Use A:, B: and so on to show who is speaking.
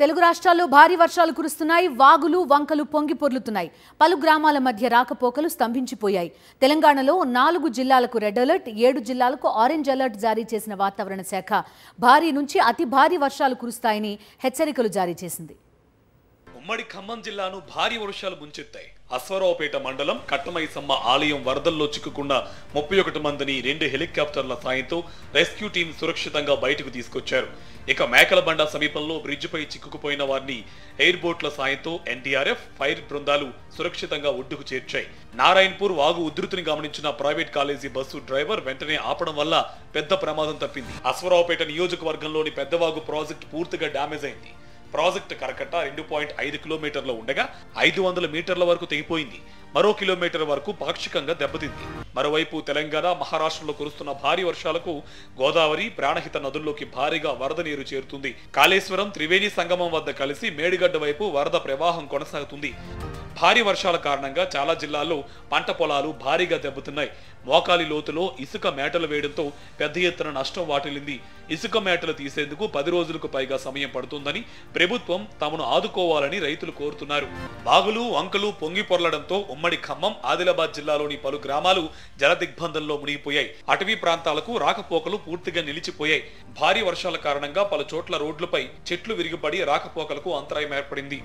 A: తెలుగు రాష్ట్రాల్లో భారీ వర్షాలు కురుస్తున్నాయి. వాగులు వంకలు పొంగి పొర్లుతున్నాయి. పలు గ్రామాల మధ్య రాకపోకలు స్తంభించిపోయాయి. తెలంగాణలో 4 జిల్లాలకు రెడ్ అలర్ట్, 7 జిల్లాలకు ఆరెంజ్ అలర్ట్ జారీ చేసిన వాతావరణ శాఖ భారీ నుంచి అతి భారీ వర్షాలు కురుస్తాయని హెచ్చరికలు జారీ చేసింది.
B: ఉమ్మడి ఖమ్మం జిల్లాను భారీ వర్షాలు ముంచెత్తాయి. అశ్వరావుపేట మండలం కట్టమైసమ్మ ఆలయం వరదల్లో చిక్కుకున్న 31 మందిని 2 హెలికాప్టర్ల సాయంతో రెస్క్యూ టీం సురక్షితంగా బయటకు తీసుకొచ్చారు. ఇక మేకలబండ సమీపంలో బ్రిడ్జిపై చిక్కుకుపోయిన వారిని ఎయిర్ బోట్ల సాయంతో ఎన్డీఆర్ఎఫ్, ఫైర్ బృందాలు సురక్షితంగా ఒడ్డుకు చేర్చాయి. నారాయణపూర్ వాగు ఉధృతిని గమనించిన ప్రైవేట్ కాలేజీ బస్సు డ్రైవర్ వెంటనే ఆపడం వల్ల పెద్ద ప్రమాదం తప్పింది. అశ్వరావుపేట నియోజకవర్గంలోని పెద్దవాగు ప్రాజెక్టు పూర్తిగా డ్యామేజ్ అయింది. ప్రాజెక్టు కరకట్ట 2.5 కిలోమీటర్ల ఉండగా 500 మీటర్ల వరకు తెగిపోయింది. మరో కిలోమీటర్ వరకు పాక్షికంగా దెబ్బతింది. మరోవైపు తెలంగాణ, మహారాష్ట్రలో కురుస్తున్న భారీ వర్షాలకు గోదావరి, ప్రాణహిత నదుల్లోకి భారీగా వరద నీరు చేరుతుంది. కాళేశ్వరం, త్రివేణి సంగమం వద్ద కలిసి మేడిగడ్డ వైపు వరద ప్రవాహం కొనసాగుతుంది. భారీ వర్షాల కారణంగా చాలా జిల్లాల్లో పంట పొలాలు భారీగా దెబ్బతిన్నాయి. మోకాలి లోతులో ఇసుక మేటలు వేయడంతో పెద్ద ఎత్తున నష్టం వాటిల్లింది. ఇసుక మేటలు తీసేందుకు 10 రోజులకు పైగా సమయం పడుతుందని ప్రభుత్వం తమను ఆదుకోవాలని రైతులు కోరుతున్నారు. వాగులు వంకలు పొంగి పొర్లడంతో ఉమ్మడి ఖమ్మం, ఆదిలాబాద్ జిల్లాలోని పలు గ్రామాలు జలదిగ్బంధంలో మునిగిపోయాయి. అటవీ ప్రాంతాలకు రాకపోకలు పూర్తిగా నిలిచిపోయాయి. భారీ వర్షాల కారణంగా పలు చోట్ల రోడ్లపై చెట్లు విరిగిపడి రాకపోకలకు అంతరాయం ఏర్పడింది.